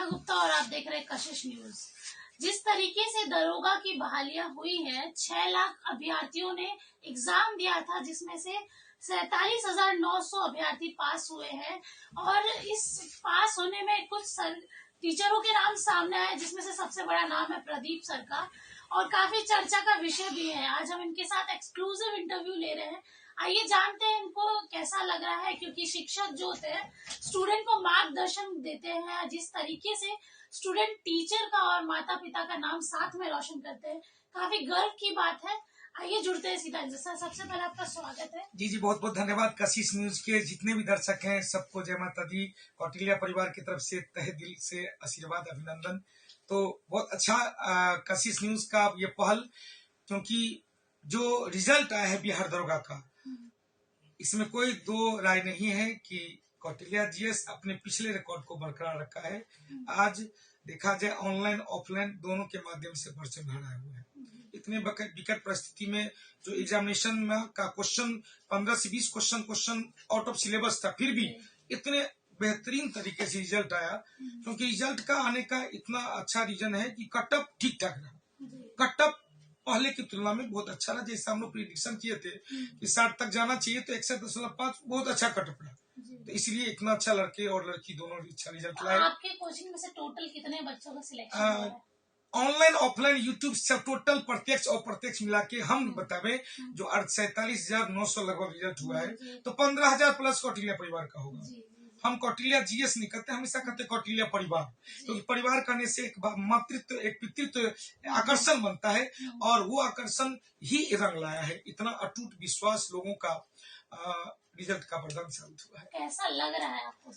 गुप्ता और आप देख रहे हैं कशिश न्यूज। जिस तरीके से दरोगा की बहालियां हुई है, 6 लाख अभ्यर्थियों ने एग्जाम दिया था, जिसमें से 47,900 अभ्यर्थी पास हुए हैं। और इस पास होने में कुछ टीचरों के नाम सामने आए, जिसमें से सबसे बड़ा नाम है प्रदीप सर का, और काफी चर्चा का विषय भी है। आज हम इनके साथ एक्सक्लूसिव इंटरव्यू ले रहे हैं। आइए जानते हैं इनको कैसा लग रहा है, क्योंकि शिक्षक जो होते हैं स्टूडेंट को मार्गदर्शन देते हैं। जिस तरीके से स्टूडेंट टीचर का और माता पिता का नाम साथ में रोशन करते हैं, काफी गर्व की बात है। आइए जुड़ते हैं सीधा। सर, सबसे पहले आपका स्वागत है। जी जी, बहुत बहुत धन्यवाद। कशिश न्यूज के जितने भी दर्शक हैं सबको जय माता दी। कौटिल्या परिवार की तरफ से तहे दिल से आशीर्वाद, अभिनंदन। तो बहुत अच्छा कशिश न्यूज का ये पहल, क्योंकि जो रिजल्ट आया है बिहार दरोगा का, इसमें कोई दो राय नहीं है कि कौटिल्या जीएस अपने पिछले रिकॉर्ड को बरकरार रखा है। आज देखा जाए ऑनलाइन ऑफलाइन दोनों के माध्यम से परचम लहराए हुए हैं। इतने विकट परिस्थिति में जो एग्जामिनेशन में का क्वेश्चन 15 से 20 क्वेश्चन आउट ऑफ सिलेबस था, फिर भी इतने बेहतरीन तरीके से रिजल्ट आया। क्योंकि रिजल्ट का आने का इतना अच्छा रीजन है कि कटअप ठीक ठाक रहा। कटअप पहले की तुलना में बहुत अच्छा रहा। जैसे हम लोग प्रिडिक्शन किए थे कि 60 तक जाना चाहिए, तो 61.5 बहुत अच्छा कटअप रहा। तो इसलिए इतना अच्छा लड़के और लड़की दोनों अच्छा रिजल्ट लाए। आपके कोचिंग में से टोटल कितने बच्चों का सिलेक्शन हुआ है? ऑनलाइन ऑफलाइन यूट्यूब सब टोटल प्रत्यक्ष और प्रत्यक्ष मिला के हम बतावे जो 47,900 लगभग रिजल्ट हुआ है, तो 15,000 प्लस कौटिल्या परिवार का होगा। हम कौटिल्या जीएस नहीं कहते, हमेशा कहते कौटिल्या परिवार, क्योंकि परिवार करने से एक मातृत्व एक पितृत्व आकर्षण बनता है, और वो आकर्षण ही रंग लाया है। इतना अटूट विश्वास लोगों का रिजल्ट का वरदान साबित हुआ है। कैसा लग रहा है आपको?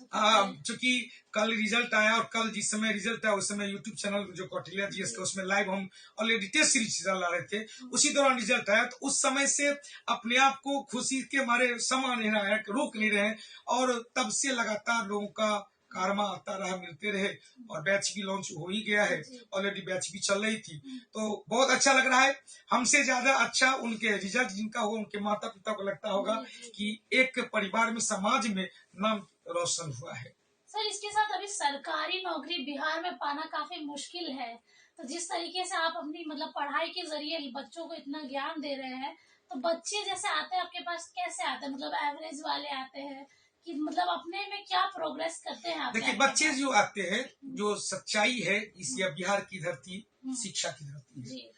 चूंकि कल रिजल्ट आया, और कल जिस समय रिजल्ट आया उस समय यूट्यूब चैनल जो कौटिल्या जीएस का, उसमें लाइव हम ऑलरेडी टेस्ट सीरीज चला रहे थे। उसी दौरान रिजल्ट आया, तो उस समय से अपने आप को खुशी के मारे समा नहीं रहा है, रोक नहीं रहे, और तब से लगातार लोगों का कारमा आता रहा, मिलते रहे, और बैच भी लॉन्च हो ही गया है। ऑलरेडी बैच भी चल रही थी, तो बहुत अच्छा लग रहा है। हमसे ज्यादा अच्छा उनके रिजल्ट जिनका हो, उनके माता पिता को लगता होगा कि एक परिवार में, समाज में नाम रोशन हुआ है। सर, इसके साथ अभी सरकारी नौकरी बिहार में पाना काफी मुश्किल है। तो जिस तरीके से आप अपनी पढ़ाई के जरिए बच्चों को इतना ज्ञान दे रहे हैं, तो बच्चे जैसे आते हैं आपके पास, कैसे आते हैं? एवरेज वाले आते हैं कि अपने में क्या प्रोग्रेस करते हैं? देखिए, बच्चे जो आते हैं, जो सच्चाई है, इस बिहार की धरती शिक्षा की धरती है।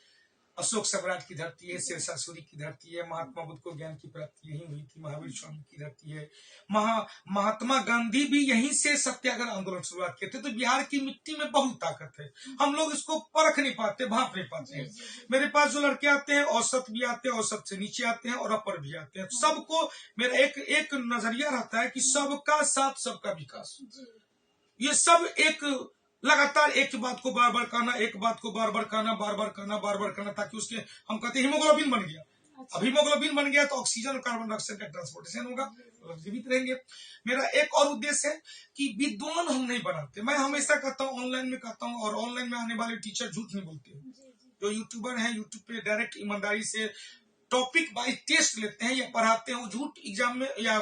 अशोक सम्राट की धरती है, शेरशाह सूरी की धरती है, महात्मा बुद्ध को ज्ञान की प्राप्ति यही हुई थी, महावीर स्वामी की धरती है, महात्मा गांधी भी यहीं से सत्याग्रह आंदोलन शुरुआत किए थे। तो बिहार की मिट्टी में बहुत ताकत है, हम लोग इसको परख नहीं पाते, भाप नहीं पाते हैं। मेरे पास जो लड़के आते हैं, औसत भी आते हैं, औसत से नीचे आते हैं, और अपर भी आते हैं। सबको मेरा एक नजरिया रहता है कि सबका साथ सबका विकास। ये सब एक लगातार एक बात को बार बार कहना, एक बात को बार बार कहना, बार बार कहना, ताकि उसके हम कहते हैं हीमोग्लोबिन बन गया। अब हीमोग्लोबिन बन गया तो ऑक्सीजन और कार्बन डाइऑक्साइड का ट्रांसपोर्टेशन होगा, तो जीवित रहेंगे। मेरा एक और उद्देश्य है कि विद्वान हम नहीं बनाते। मैं हमेशा कहता हूँ, ऑनलाइन में कहता हूँ, और ऑनलाइन में आने वाले टीचर झूठ नहीं बोलते। जो यूट्यूबर है, यूट्यूब पे डायरेक्ट ईमानदारी से टॉपिक बाई टेस्ट लेते हैं या पढ़ाते हैं, वो झूठ एग्जाम में या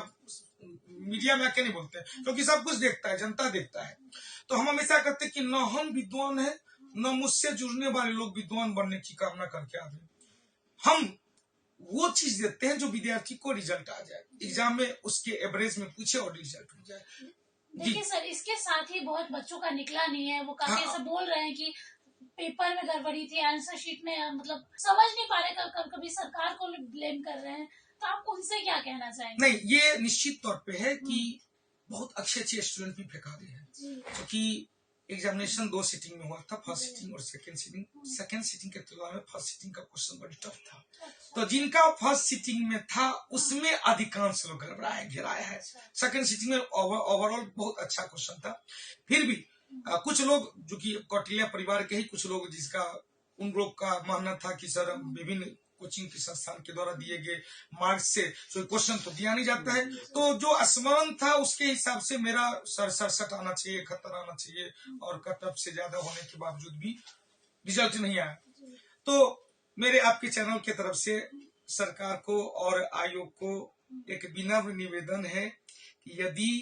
मीडिया में आके नहीं बोलते हैं, क्योंकि सब कुछ देखता है, जनता देखता है। तो हम हमेशा कहते हैं कि न हम विद्वान है, न मुझसे जुड़ने वाले लोग विद्वान बनने की कामना करके आ रहे। हम वो चीज देते हैं जो विद्यार्थी को रिजल्ट आ जाए, एग्जाम में उसके एवरेज में पूछे और रिजल्ट हो जाए। देखिए सर, इसके साथ ही बहुत बच्चों का निकला नहीं है, वो काफी ऐसा बोल रहे हैं कि पेपर में गड़बड़ी थी, आंसर शीट में समझ नहीं पा रहे, कभी सरकार को ब्लेम कर रहे हैं। तो आप उनसे क्या कहना चाहेंगे? नहीं, ये निश्चित तौर पे है कि बहुत अच्छे स्टूडेंट भी फेंका दिए हैं, क्योंकि एग्जामिनेशन 2 सीटिंग में हुआ था, फर्स्ट सीटिंग और सेकंड सीटिंग। सेकंड सीटिंग के तुलना में फर्स्ट सीटिंग का क्वेश्चन बड़ी टफ था। तो जिनका फर्स्ट सीटिंग में था उसमें अधिकांश लोग गड़बड़ाया घिराया है। सेकंड सीटिंग में ओवरऑल बहुत अच्छा क्वेश्चन था। फिर भी कुछ लोग जो कि कौटिल्या परिवार के ही कुछ लोग, जिसका उन लोग का मानना था कि सर विभिन्न कोचिंग के संस्थान के द्वारा दिए गए मार्क्स से क्वेश्चन तो दिया नहीं जाता है, तो जो स्मरण था उसके हिसाब से मेरा 67 आना चाहिए, 71 आना चाहिए, और कटअप से ज्यादा होने के बावजूद भी रिजल्ट नहीं आया। तो मेरे आपके चैनल की तरफ से सरकार को और आयोग को एक विनम्र निवेदन है कि यदि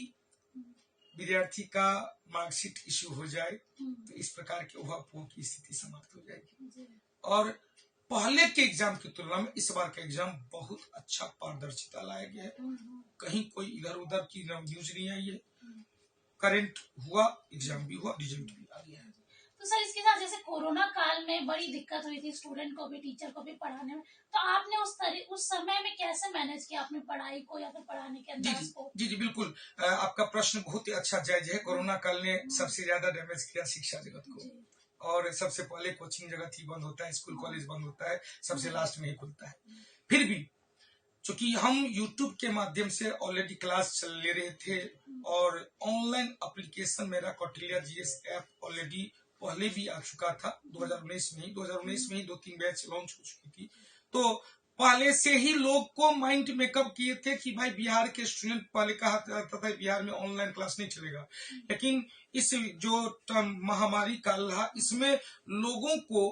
विद्यार्थी का मार्कशीट इश्यू हो जाए तो इस प्रकार के उहापोह की स्थिति समाप्त हो जाएगी। और पहले के एग्जाम की तुलना में इस बार का एग्जाम बहुत अच्छा पारदर्शिता लाया गया है। कहीं कोई इधर उधर की न्यूज नहीं आई है। करंट हुआ, एग्जाम भी हुआ, रिजल्ट भी आ गया है। तो सर इसके साथ जैसे कोरोना काल में बड़ी दिक्कत हुई थी स्टूडेंट को भी, टीचर को भी पढ़ाने में, तो आपने उस समय में कैसे मैनेज किया अपनी पढ़ाई को या फिर पढ़ाने के अंदाज को? जी बिल्कुल, आपका प्रश्न बहुत ही अच्छा जायज है। कोरोना काल ने सबसे ज्यादा डैमेज किया शिक्षा जगत को, और सबसे पहले कोचिंग जगत ही बंद होता है, स्कूल कॉलेज बंद होता है, सबसे लास्ट में ही खुलता है। फिर भी चूंकि हम YouTube के माध्यम से ऑलरेडी क्लास ले रहे थे और ऑनलाइन एप्लीकेशन मेरा कौटिल्य GS ऐप ऑलरेडी पहले भी आ चुका था 2019 में ही 2-3 बैच लॉन्च हो चुकी थी। तो पहले से ही लोग को माइंड मेकअप किए थे कि भाई बिहार के स्टूडेंट, पहले कहा जाता था बिहार में ऑनलाइन क्लास नहीं चलेगा, लेकिन इस जो महामारी काल रहा इसमें लोगों को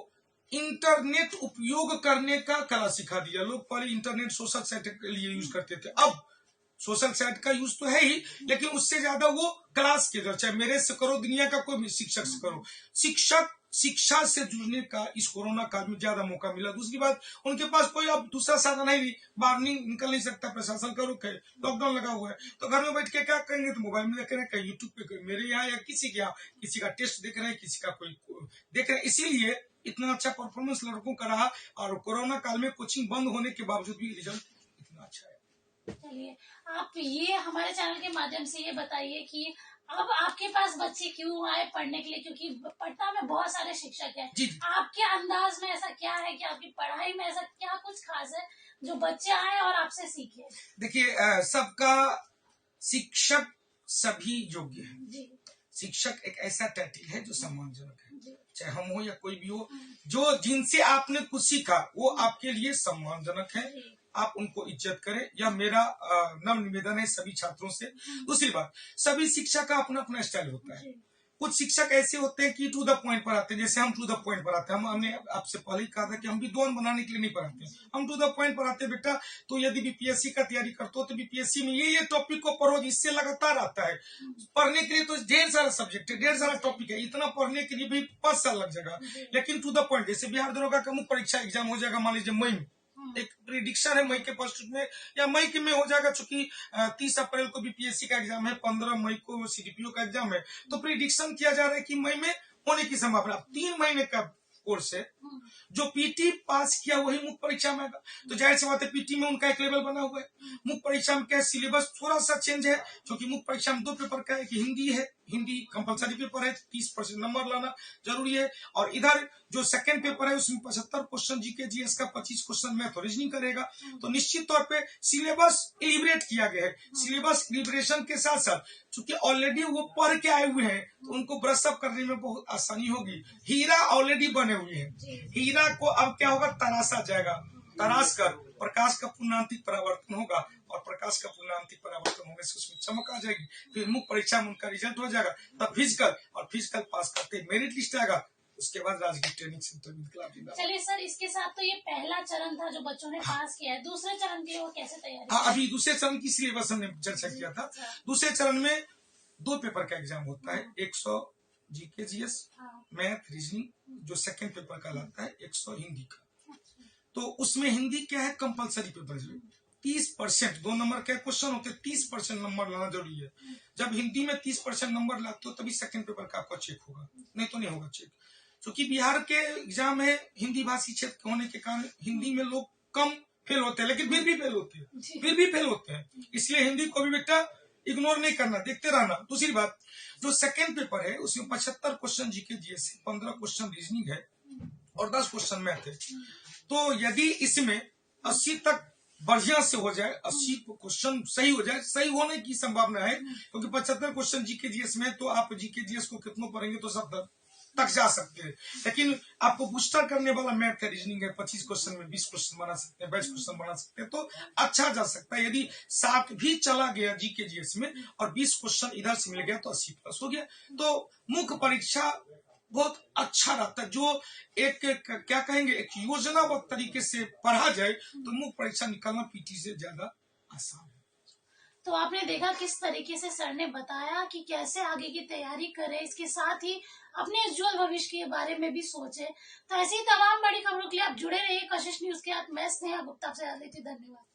इंटरनेट उपयोग करने का कला सिखा दिया। लोग पहले इंटरनेट सोशल साइट के लिए यूज करते थे, अब सोशल साइट का यूज तो है ही, लेकिन उससे ज्यादा वो क्लास के चाहे मेरे से करो, दुनिया का कोई भी शिक्षक से करो, शिक्षा से जुड़ने का इस कोरोना काल में ज्यादा मौका मिला। दूसरी बात, उनके पास कोई अब दूसरा साधन है नहीं, बाहर नहीं निकल नहीं सकता, प्रशासन का रुख है, लॉकडाउन लगा हुआ है, तो घर में बैठ के क्या करेंगे? तो मोबाइल में देख रहे हैं, कहीं यूट्यूब पे मेरे यहाँ या किसी के यहाँ किसी का टेस्ट देख रहे हैं, किसी का कोई देख रहे हैं। इसीलिए इतना अच्छा परफॉर्मेंस लड़कों का रहा, और कोरोना काल में कोचिंग बंद होने के बावजूद भी रिजल्ट इतना अच्छा है। चलिए, आप ये हमारे चैनल के माध्यम से ये बताइए कि अब आपके पास बच्चे क्यों आए पढ़ने के लिए, क्योंकि पटना में बहुत सारे शिक्षक हैं। आपके अंदाज में ऐसा क्या है कि आपकी पढ़ाई में ऐसा क्या कुछ खास है जो बच्चे आए और आपसे सीखे? देखिए, सबका शिक्षक सभी योग्य है। शिक्षक एक ऐसा टाइटल है जो सम्मानजनक है, चाहे हम हो या कोई भी हो। जो जिनसे आपने कुछ सीखा वो आपके लिए सम्मानजनक है, आप उनको इज्जत करें, यह मेरा नम्र निवेदन है सभी छात्रों से। दूसरी बात, सभी शिक्षा का अपना अपना स्टाइल होता है। कुछ शिक्षक ऐसे होते हैं कि टू द पॉइंट पढ़ाते हैं, जैसे हम टू द पॉइंट पढ़ाते हैं। हमने आपसे पहले ही कहा था कि हम विद्वान बनाने के लिए नहीं पढ़ाते हैं, हम टू द पॉइंट पढ़ाते हैं। बेटा, तो यदि बीपीएससी का तैयारी करते हो तो बीपीएससी में ये टॉपिक को पढ़ो, इससे लगातार आता है। पढ़ने के लिए तो ढेर सारा सब्जेक्ट है, ढेर सारा टॉपिक है, इतना पढ़ने के लिए भी 5 साल लग जाएगा, लेकिन टू द पॉइंट। जैसे बिहार दरोगा का मुख्य परीक्षा एग्जाम हो जाएगा मान लीजिए मई में, एक प्रिडिक्शन है मई के फर्स्ट वीक में या मई के में हो जाएगा, चूंकि 30 अप्रैल को बीपीएससी का एग्जाम है, 15 मई को सीडीपीओ का एग्जाम है, तो प्रिडिक्शन किया जा रहा है कि मई में होने की संभावना। 3 महीने का कोर्स है, जो पीटी पास किया वही मुख्य परीक्षा में आएगा, तो जाहिर सी बात है पीटी में उनका एक लेवल बना हुआ है। मुख्य परीक्षा में क्या सिलेबस थोड़ा सा चेंज है, क्योंकि मुख्य परीक्षा में 2 पेपर का है कि हिंदी है, हिंदी कंपलसरी पेपर है, 30% नंबर लाना जरूरी है, और इधर जो सेकंड पेपर है उसमें 75 क्वेश्चन जीके जीएस का, 25 क्वेश्चन मैथ और रीजनिंग करेगा। तो निश्चित तौर पे सिलेबस इलिबरेट किया गया है। सिलेबस इलिबरेशन के साथ साथ चूंकि ऑलरेडी वो पढ़ के आए हुए हैं तो उनको ब्रश अप करने में बहुत आसानी होगी। हीरा ऑलरेडी बने हुए हैं, हीरा को अब क्या होगा, तराशा जाएगा, तराश कर प्रकाश का पूर्णांतिक परावर्तन होगा, और प्रकाश का पूर्णांतिक परावर्तन होने से उसमें चमक आ जाएगी। फिर मुख्य परीक्षा में उनका रिजल्ट हो जाएगा, तब फिजिकल, और फिजिकल पास करते मेरिट लिस्ट आएगा, उसके बाद राजगीर ट्रेनिंग सेंटर में। चलिए सर, इसके साथ तो ये पहला चरण था जो बच्चों ने पास किया है, दूसरे चरण के लिए वो कैसे तैयारी? हाँ, अभी दूसरे चरण की सिलेबस हमने चर्चा किया था। दूसरे चरण में 2 पेपर का एग्जाम होता है, 100 जीके जीएस, मैथ रीजनिंग, जो सेकंड पेपर का लाता है 100 हिंदी का। तो उसमें हिंदी क्या है, कंपलसरी पेपर है, 30% 2 नंबर के क्वेश्चन होते हैं, 30% नंबर लाना जरूरी है। जब हिंदी में 30% नंबर लाते हो तभी सेकंड पेपर का आपका चेक होगा, नहीं तो नहीं होगा चेक। क्योंकि बिहार के एग्जाम है हिंदी भाषी क्षेत्र होने के कारण हिंदी में लोग कम फेल होते हैं, लेकिन फिर भी फेल होते हैं, इसलिए हिंदी को भी बेटा इग्नोर नहीं करना, देखते रहना। दूसरी बात, जो सेकंड पेपर है उसमें 75 question GK GS, 15 question reasoning है और 10 क्वेश्चन मैथ है। तो यदि इसमें 80 तक बढ़िया से हो जाए, 80 क्वेश्चन सही हो जाए, सही होने की संभावना है, क्योंकि 75 क्वेश्चन जीके जीएस में तो आप जीके जीएस को कितना पढ़ेंगे तो 70 तक जा सकते हैं, लेकिन आपको बूस्टर करने वाला मैथ है, रीजनिंग है, 25 क्वेश्चन में 20 क्वेश्चन बना सकते हैं, 22 क्वेश्चन बना सकते हैं, तो अच्छा जा सकता है। यदि 7 भी चला गया जीके जीएस में और 20 क्वेश्चन इधर से मिल गया तो 80+ हो गया। तो मुख्य परीक्षा बहुत अच्छा रहता है, जो एक क्या कहेंगे, एक योजनाबद्ध तरीके से पढ़ा जाए तो मुख्य परीक्षा निकालना पीटी से ज्यादा आसान है। तो आपने देखा किस तरीके से सर ने बताया कि कैसे आगे की तैयारी करें, इसके साथ ही अपने उज्जवल भविष्य के बारे में भी सोचे। तो ऐसी तमाम बड़ी खबरों के लिए आप जुड़े रहिए कशिश न्यूज के साथ। मैं स्नेहा गुप्ता से लेती, धन्यवाद।